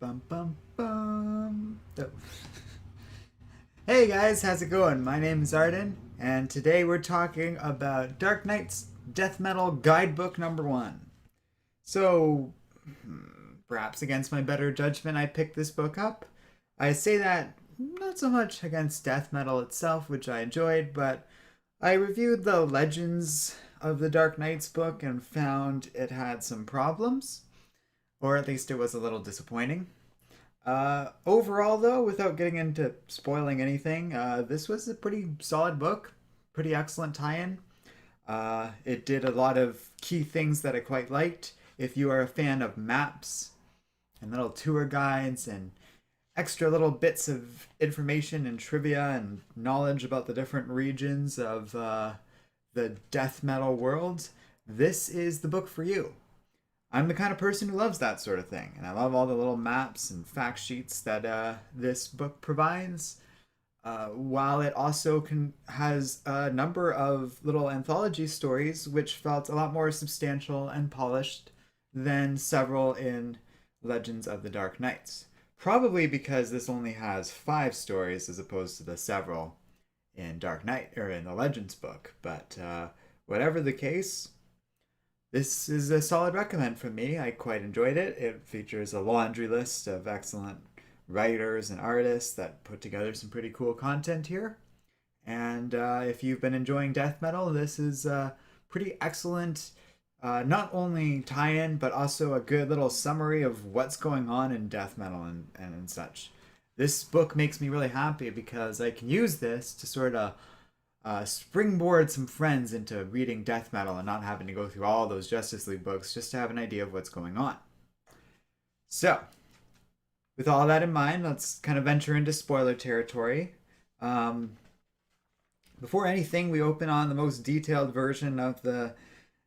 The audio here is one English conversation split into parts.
Bum bum bum. Oh. Hey guys, how's it going? My name is Arden, and today we're talking about Dark Knight's Death Metal Guidebook number one. So, perhaps against my better judgment, I picked this book up. I say that not so much against death metal itself, which I enjoyed, but I reviewed the Legends of the Dark Knights book and found it had some problems, or at least it was a little disappointing. Overall, though, without getting into spoiling anything, this was a pretty solid book, pretty excellent tie-in. It did a lot of key things that I quite liked. If you are a fan of maps and little tour guides and extra little bits of information and trivia and knowledge about the different regions of the death metal world, this is the book for you. I'm the kind of person who loves that sort of thing, and I love all the little maps and fact sheets that this book provides. While it also has a number of little anthology stories, which felt a lot more substantial and polished than several in Legends of the Dark Knights. Probably because this only has 5 stories as opposed to the several in Dark Knight or in the Legends book. But whatever the case, this is a solid recommend from me. I quite enjoyed it. It features a laundry list of excellent writers and artists that put together some pretty cool content here. And if you've been enjoying death metal, this is a pretty excellent, not only tie in, but also a good little summary of what's going on in death metal and such. This book makes me really happy because I can use this to sort of springboard some friends into reading death metal and not having to go through all those Justice League books just to have an idea of what's going on. So, with all that in mind, let's kind of venture into spoiler territory. Um, Before anything, we open on the most detailed version of the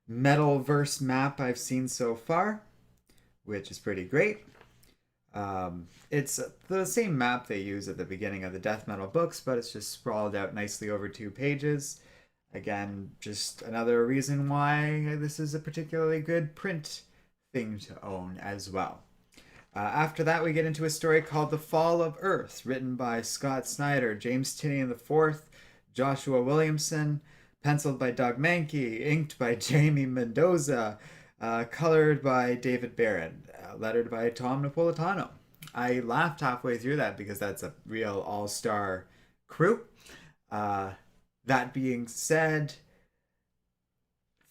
Metalverse map I've seen so far, which is pretty great. It's the same map they use at the beginning of the death metal books, but it's just sprawled out nicely over 2 pages. Again, just another reason why this is a particularly good print thing to own as well. After that, we get into a story called The Fall of Earth, written by Scott Snyder, James Tynion IV, Joshua Williamson, penciled by Doug Mankey, inked by Jamie Mendoza, colored by David Barron, lettered by Tom Napolitano. I laughed halfway through that because that's a real all-star crew. That being said,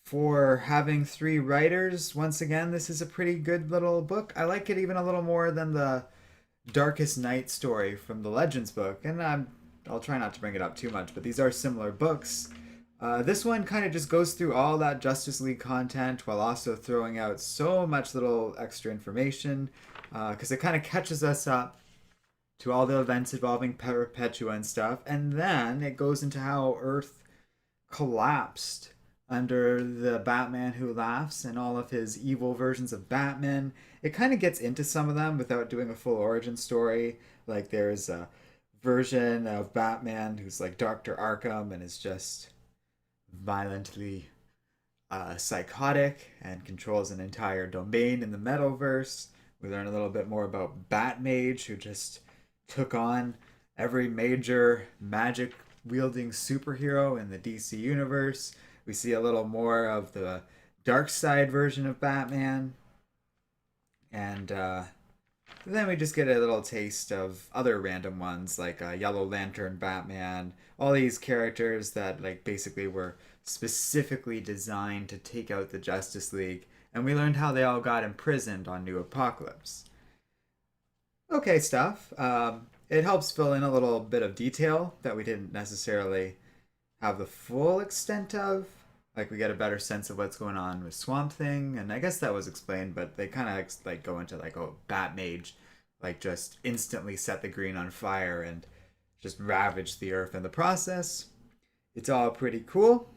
for having 3 writers, once again, this is a pretty good little book. I like it even a little more than the Darkest Night story from the Legends book, and I'll try not to bring it up too much, but these are similar books. This one kind of just goes through all that Justice League content while also throwing out so much little extra information because it kind of catches us up to all the events involving Perpetua and stuff, and then it goes into how Earth collapsed under the Batman Who Laughs and all of his evil versions of Batman. It kind of gets into some of them without doing a full origin story. Like there's a version of Batman who's like Dr. Arkham and is just violently psychotic and controls an entire domain in the Metalverse. We learn a little bit more about Batmage, who just took on every major magic wielding superhero in the DC universe. We see a little more of the dark side version of Batman. And then we just get a little taste of other random ones like Yellow Lantern Batman, all these characters that like basically were specifically designed to take out the Justice League, and we learned how they all got imprisoned on New Apocalypse. Okay stuff. It helps fill in a little bit of detail that we didn't necessarily have the full extent of. Like we get a better sense of what's going on with Swamp Thing, and I guess that was explained, but they kind of like go into like, oh, Batmage like just instantly set the green on fire and just ravaged the earth in the process. It's all pretty cool.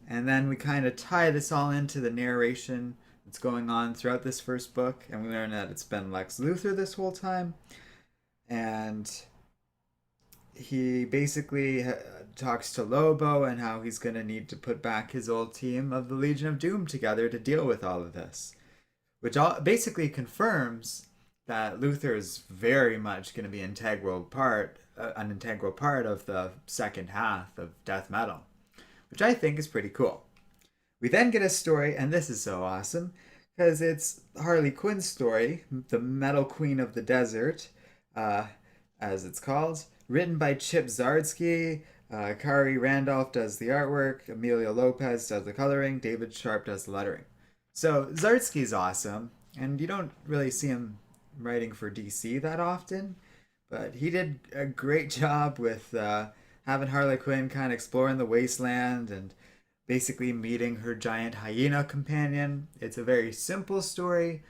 And then we kind of tie this all into the narration that's going on throughout this first book, and we learn that it's been Lex Luthor this whole time, and he basically talks to Lobo and how he's going to need to put back his old team of the Legion of Doom together to deal with all of this, which all basically confirms that Luther is very much going to be an integral part of the second half of death metal, which I think is pretty cool. We then get a story, and this is so awesome because it's Harley Quinn's story, the Metal Queen of the Desert, uh, as it's called, written by Chip Zdarsky. Kari Randolph does the artwork, Emilio Lopez does the coloring, David Sharp does the lettering. So Zdarsky's awesome, and you don't really see him writing for DC that often, but he did a great job with having Harley Quinn kind of exploring the wasteland and basically meeting her giant hyena companion. It's a very simple story,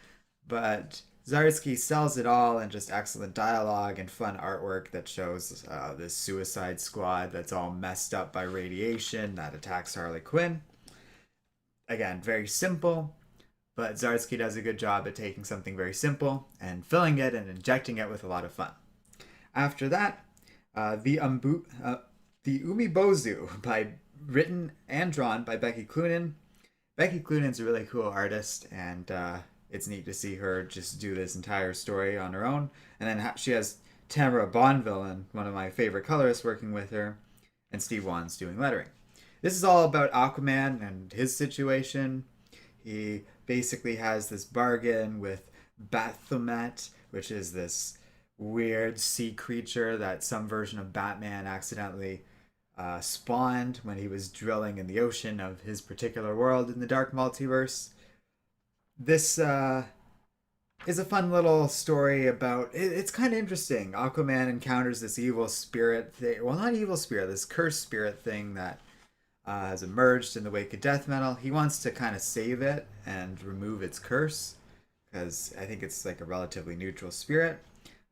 but Zdarsky sells it all in just excellent dialogue and fun artwork that shows this suicide squad that's all messed up by radiation that attacks Harley Quinn. Again, very simple, but Zdarsky does a good job at taking something very simple and filling it and injecting it with a lot of fun. After that, the Umibozu by written and drawn by Becky Cloonan. Becky Cloonan's a really cool artist, and it's neat to see her just do this entire story on her own. And then she has Tamara Bonvillain, one of my favorite colorists, working with her, and Steve Wan's doing lettering. This is all about Aquaman and his situation. He basically has this bargain with Baphomet, which is this weird sea creature that some version of Batman accidentally spawned when he was drilling in the ocean of his particular world in the Dark Multiverse. This is a fun little story about. It's kind of interesting. Aquaman encounters this evil spirit thing. Well, not evil spirit, this cursed spirit thing that has emerged in the wake of death metal. He wants to kind of save it and remove its curse because I think it's like a relatively neutral spirit.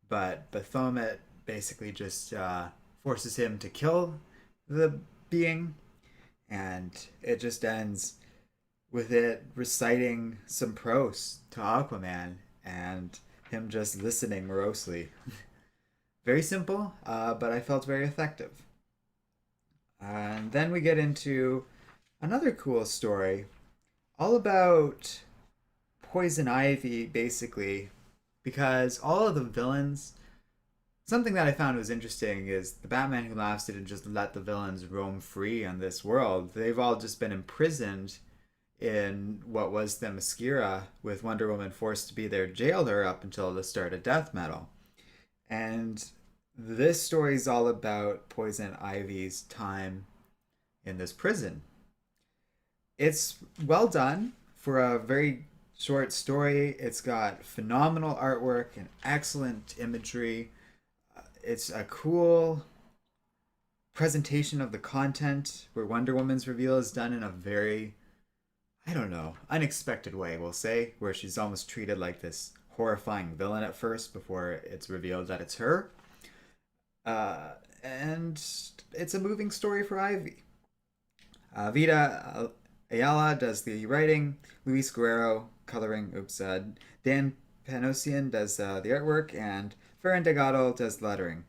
But Baphomet basically just forces him to kill the being, and it just ends with it reciting some prose to Aquaman and him just listening morosely. Very simple, but I felt very effective. And then we get into another cool story all about Poison Ivy, basically, because all of the villains. Something that I found was interesting is the Batman Who Laughs didn't just let the villains roam free on this world. They've all just been imprisoned in what was Themyscira, with Wonder Woman forced to be their jailer up until the start of death metal. And this story is all about Poison Ivy's time in this prison. It's well done for a very short story. It's got phenomenal artwork and excellent imagery. It's a cool presentation of the content where Wonder Woman's reveal is done in a very, I don't know, unexpected way, we'll say, where she's almost treated like this horrifying villain at first before it's revealed that it's her. And it's a moving story for Ivy. Vita Ayala does the writing, Luis Guerrero coloring, Dan Panosian does the artwork, and Ferran Delgado does lettering.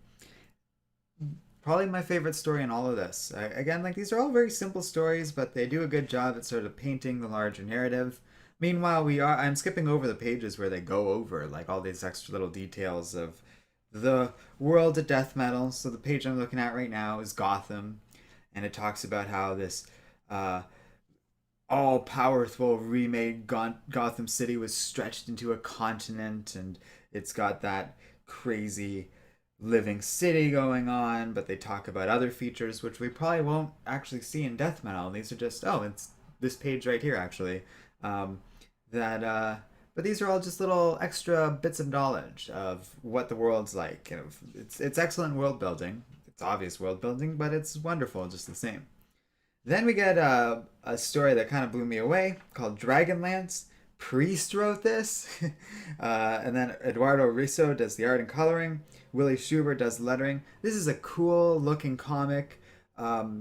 Probably my favorite story in all of this. Again, like these are all very simple stories, but they do a good job at sort of painting the larger narrative. Meanwhile, I'm skipping over the pages where they go over like all these extra little details of the world of death metal. So the page I'm looking at right now is Gotham, and it talks about how this all powerful remade Gotham City was stretched into a continent, and it's got that crazy living city going on, but they talk about other features which we probably won't actually see in death metal. These are just it's this page right here actually. But these are all just little extra bits of knowledge of what the world's like. It's excellent world building. It's obvious world building, but it's wonderful just the same. Then we get a story that kind of blew me away called Dragonlance. Priest wrote this. And then Eduardo Risso does the art and coloring. Willie Schubert does lettering. This is a cool looking comic. It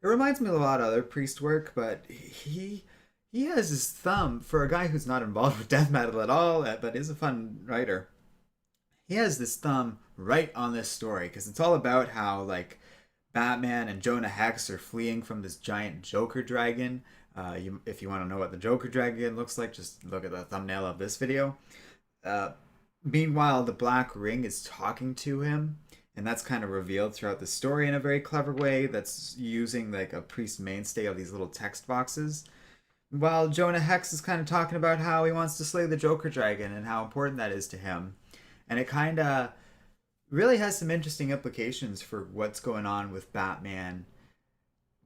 reminds me of a lot of other Priest work, but he has his thumb, for a guy who's not involved with death metal at all, but is a fun writer. He has this thumb right on this story because it's all about how like Batman and Jonah Hex are fleeing from this giant Joker dragon. If you want to know what the Joker dragon looks like, just look at the thumbnail of this video. Meanwhile, the Black Ring is talking to him, and that's kind of revealed throughout the story in a very clever way that's using like a priest mainstay of these little text boxes. While Jonah Hex is kind of talking about how he wants to slay the Joker Dragon and how important that is to him. And it kind of really has some interesting implications for what's going on with Batman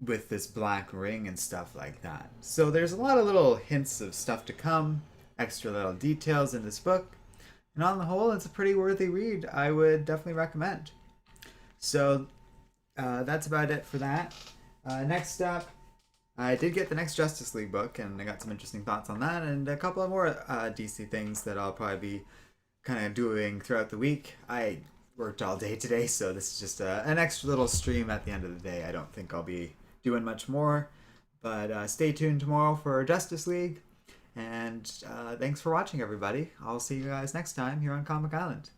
with this black ring and stuff like that. So there's a lot of little hints of stuff to come, extra little details in this book. And on the whole, it's a pretty worthy read. I would definitely recommend. So that's about it for that. Next up, I did get the next Justice League book, and I got some interesting thoughts on that, and a couple of more DC things that I'll probably be kind of doing throughout the week. I worked all day today, so this is just an extra little stream at the end of the day. I don't think I'll be doing much more, but stay tuned tomorrow for Justice League, and thanks for watching, everybody. I'll see you guys next time here on Comic Island.